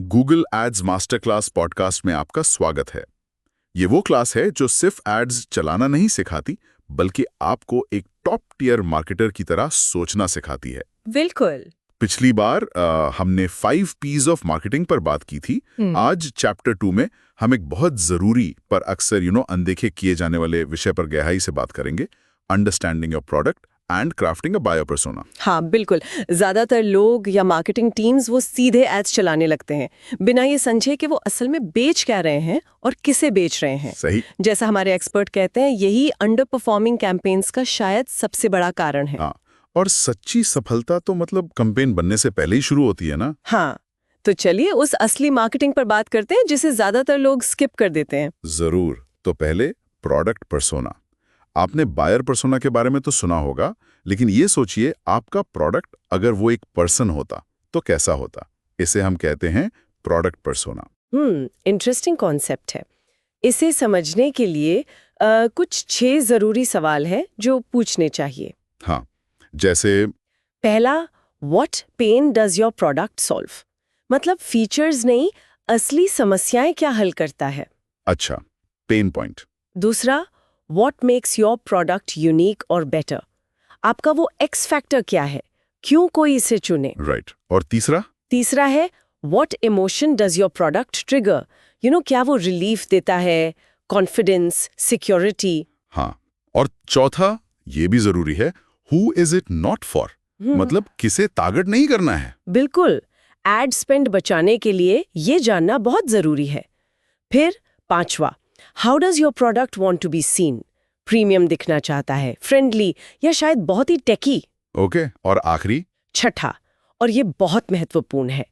Google ads master class podcast में आपका स्वागत है। ये वो क्लास है जो सिर्फ एड्स चलाना नहीं सिखाती, बल्कि आपको एक टॉप टियर मार्केटर की तरह सोचना सिखाती है। बिल्कुल। पिछली बार हमने 5 P's ऑफ मार्केटिंग पर बात की थी। आज चैप्टर 2 में हम एक बहुत जरूरी पर अक्सर अनदेखे किए जाने वाले विषय पर गहराई से बात करेंगे, understanding your product and crafting a buyer persona. हाँ बिल्कुल, ज्यादातर लोग या मार्केटिंग टीम्स वो सीधे एड्स चलाने लगते हैं बिना ये समझे कि वो असल में बेच क्या रहे हैं और किसे बेच रहे हैं। सही। जैसा हमारे एक्सपर्ट कहते हैं, यही अंडर परफॉर्मिंग कैंपेन्स का शायद सबसे बड़ा कारण है। हाँ, और सच्ची सफलता तो मतलब कैंपेन बनने से पहले ही शुरू होती है ना। हाँ, तो चलिए उस असली मार्केटिंग पर बात करते हैं जिसे ज्यादातर लोग स्किप कर देते हैं। जरूर। तो पहले प्रोडक्ट पर्सोना। आपने बायर पर्सोना के बारे में तो सुना होगा, लेकिन ये सोचिए आपका प्रोडक्ट अगर वो एक पर्सन होता तो कैसा होता। इसे हम कहते हैं प्रोडक्ट पर्सोना। इंटरेस्टिंग कॉन्सेप्ट है। इसे समझने के लिए कुछ 6 जरूरी सवाल हैं जो पूछने चाहिए। हाँ, जैसे पहला, what pain does your product solve? मतलब फीचर्स नहीं, असली समस्याएं क्या हल करता है। अच्छा, पेन पॉइंट। दूसरा, what makes your product unique और बेटर? आपका वो एक्स फैक्टर क्या है, क्यों कोई इसे चुने। राइट। और तीसरा है, what emotion does your product trigger? क्या वो रिलीफ देता है, कॉन्फिडेंस, सिक्योरिटी? हाँ, और चौथा ये भी जरूरी है, who is it not for? मतलब किसे टारगेट नहीं करना है। बिल्कुल, एड स्पेंड बचाने के लिए ये जानना बहुत जरूरी है। फिर पांचवा, how does your product want to be seen? Premium दिखना चाहता है, फ्रेंडली, या शायद बहुत ही टेकी? ओके, और आखिरी छठा, और ये बहुत महत्वपूर्ण है,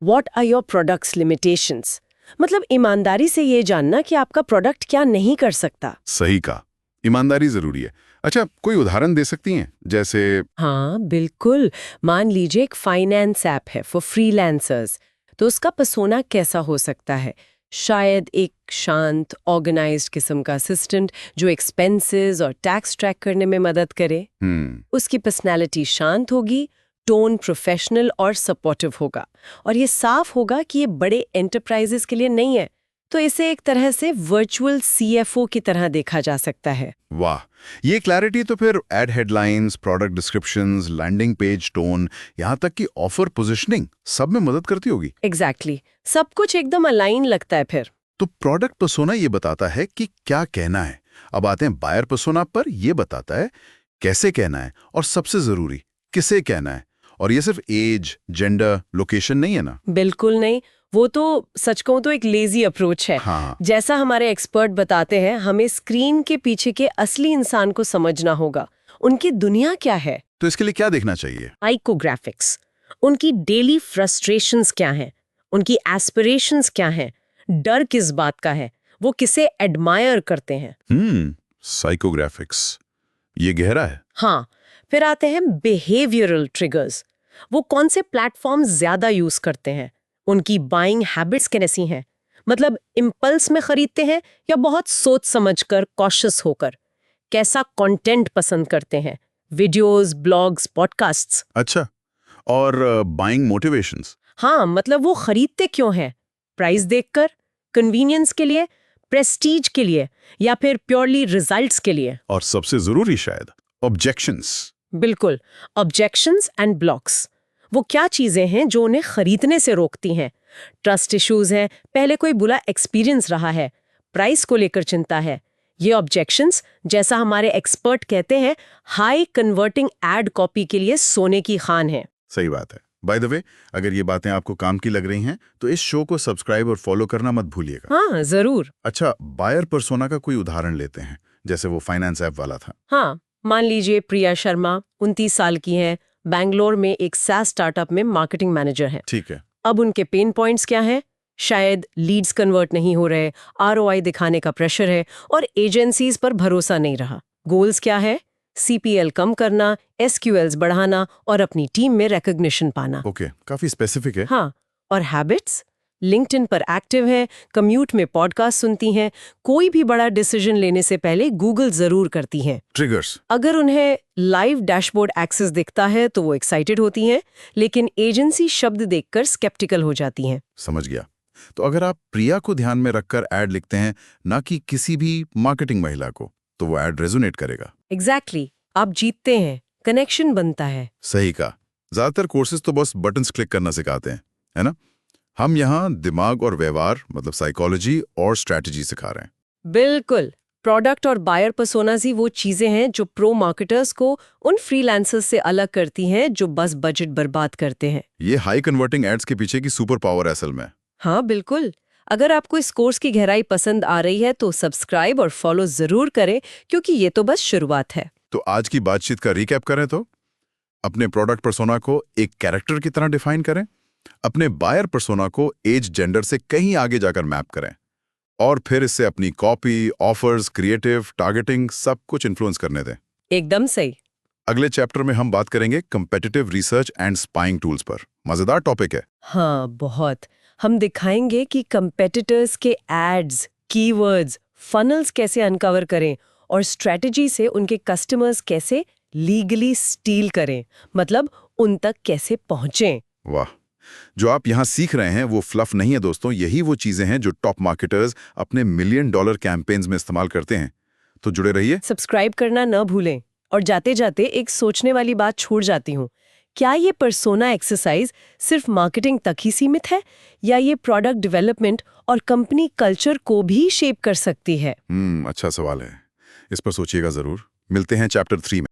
what are your product's limitations? मतलब ईमानदारी से ये जानना कि आपका प्रोडक्ट क्या नहीं कर सकता। सही कहा, ईमानदारी जरूरी है। अच्छा, कोई उदाहरण दे सकती हैं? जैसे हाँ बिल्कुल, मान लीजिए एक फाइनेंस ऐप है फॉर फ्रीलांसर्स, तो उसका पर्सोना कैसा हो सकता है? शायद एक शांत, ऑर्गेनाइज्ड किस्म का असिस्टेंट जो एक्सपेंसेस और टैक्स ट्रैक करने में मदद करे। उसकी पर्सनैलिटी शांत होगी, टोन प्रोफेशनल और सपोर्टिव होगा, और ये साफ होगा कि ये बड़े एंटरप्राइजेस के लिए नहीं है। तो इसे एक तरह से वर्चुअल CFO की तरह देखा जा सकता है। वाह, ये क्लैरिटी तो फिर ad headlines, product descriptions, landing page tone, यहाँ तक कि ऑफर पोजीशनिंग सब में मदद करती होगी। एग्जैक्टली, सब कुछ एकदम अलाइन लगता है फिर। तो प्रोडक्ट पर्सोना ये बताता है कि क्या कहना है। अब आते हैं बायर पर्सोना पर, ये बताता है कैसे कहना है, और सबसे जरूरी किसे कहना है। और ये सिर्फ एज, जेंडर, लोकेशन नहीं है ना। बिल्कुल नहीं, वो तो सच कहूं तो एक लेजी अप्रोच है। हाँ। जैसा हमारे एक्सपर्ट बताते हैं, हमें स्क्रीन के पीछे के असली इंसान को समझना होगा, उनकी दुनिया क्या है। तो इसके लिए क्या देखना चाहिए? साइकोग्राफिक्स, उनकी डेली फ्रस्ट्रेशंस क्या हैं, उनकी एस्पिरेशंस क्या हैं, डर किस बात का है, वो किसे एडमायर करते हैं। साइकोग्राफिक्स, ये गहरा है। हाँ, फिर आते हैं बिहेवियरल ट्रिगर्स, वो कौन से प्लेटफॉर्म ज्यादा यूज करते हैं, उनकी बाइंग हैबिट्स कैसी हैं, मतलब इम्पल्स में खरीदते हैं या बहुत सोच समझकर, कॉशियस होकर, कैसा कंटेंट पसंद करते हैं, वीडियोस, ब्लॉग्स, पॉडकास्ट्स। अच्छा, और बाइंग मोटिवेशंस? हाँ, मतलब वो खरीदते क्यों हैं, प्राइस देखकर, कन्वीनियंस के लिए, प्रेस्टीज के लिए, या फिर प्योरली रिजल्ट्स के लिए। और सबसे जरूरी शायद ऑब्जेक्शंस। बिल्कुल, ऑब्जेक्शंस एंड ब्लॉक्स, वो क्या चीजें हैं जो उन्हें खरीदने से रोकती हैं। ट्रस्ट इश्यूज हैं, पहले कोई बुरा एक्सपीरियंस रहा है, प्राइस को लेकर चिंता है। ये ऑब्जेक्शंस, जैसा हमारे एक्सपर्ट कहते हैं, हाई कन्वर्टिंग एड कॉपी के लिए सोने की खान है। सही बात है। बाय द वे, अगर ये बातें आपको काम की लग रही हैं तो इस शो को सब्सक्राइब और फॉलो करना मत भूलिएगा। हाँ जरूर। अच्छा, बायर पर्सोना का कोई उदाहरण लेते हैं, जैसे वो फाइनेंस ऐप वाला था। हाँ, मान लीजिए प्रिया शर्मा 29 साल की हैं, बैंगलोर में एक SaaS स्टार्टअप में मार्केटिंग मैनेजर हैं। ठीक है। अब उनके पेन पॉइंट्स क्या हैं? शायद लीड्स कन्वर्ट नहीं हो रहे, ROI दिखाने का प्रेशर है, और एजेंसीज पर भरोसा नहीं रहा। गोल्स क्या है? CPL कम करना, SQLs बढ़ाना और अपनी टीम में रिकॉग्निशन पाना। ओके, काफी स्पेसिफिक है। हाँ, और हैबिट्स, लिंक्डइन पर एक्टिव हैं, कम्यूट में पॉडकास्ट सुनती हैं, कोई भी बड़ा डिसीजन लेने से पहले गूगल जरूर करती हैं। ट्रिगर्स। अगर उन्हें लाइव डैशबोर्ड एक्सेस दिखता है तो वो एक्साइटेड होती हैं, लेकिन एजेंसी शब्द देखकर स्केप्टिकल हो जाती हैं। समझ गया। तो अगर आप प्रिया को ध्यान में रखकर ऐड लिखते हैं, ना कि किसी भी मार्केटिंग महिला को, तो वो ऐड रेजोनेट करेगा। एग्जैक्टली, आप जीतते हैं, कनेक्शन बनता है। सही कहा। ज्यादातर कोर्सेज तो बस बटन्स क्लिक करना सिखाते हैं, है ना? हम यहाँ दिमाग और व्यवहार, मतलब साइकोलॉजी और स्ट्रैटेजी सिखा रहे हैं। बिल्कुल। प्रोडक्ट और बायर पर्सोनास ही वो चीजें हैं जो प्रो मार्केटर्स को उन फ्रीलांसर्स से अलग करती हैं जो बस बजट बर्बाद करते हैं। ये हाई कन्वर्टिंग एड्स के पीछे की सुपर पावर है असल में। हाँ बिल्कुल। अगर आपको इस कोर्स की गहराई पसंद आ रही है तो सब्सक्राइब और फॉलो जरूर करें, क्योंकि ये तो बस शुरुआत है। तो आज की बातचीत का रिकैप करें तो अपने प्रोडक्ट पर्सोना को एक कैरेक्टर की तरह डिफाइन करें, अपने बायर पर्सोना को एज जेंडर से कहीं आगे जाकर मैप करें, और फिर इससे अपनी कॉपी, ऑफर्स, क्रिएटिव, टारगेटिंग सब कुछ इन्फ्लुएंस करने दें। एकदम सही। अगले चैप्टर में हम बात करेंगे competitive research and spying tools पर। मजेदार टॉपिक है। हाँ बहुत। हम दिखाएंगे कि कंपेटिटर्स के एड्स, कीवर्ड्स, फनल्स कैसे अनकवर करें और स्ट्रेटजी से उनके कस्टमर्स कैसे लीगली स्टील करें, मतलब उन तक कैसे पहुंचें। वाह, जो आप यहाँ सीख रहे हैं वो फ्लफ नहीं है दोस्तों, यही वो चीजें हैं जो टॉप मार्केटर्स अपने $1 मिलियन कैंपेन्स में इस्तेमाल करते हैं। तो जुड़े रहिए। सब्सक्राइब करना न भूलें। और जाते जाते एक सोचने वाली बात छोड़ जाती हूँ, क्या ये पर्सोना एक्सरसाइज सिर्फ मार्केटिंग तक ही सीमित है, या ये प्रोडक्ट डेवलपमेंट और कंपनी कल्चर को भी शेप कर सकती है? अच्छा सवाल है, इस पर सोचिएगा जरूर। मिलते हैं चैप्टर 3 में।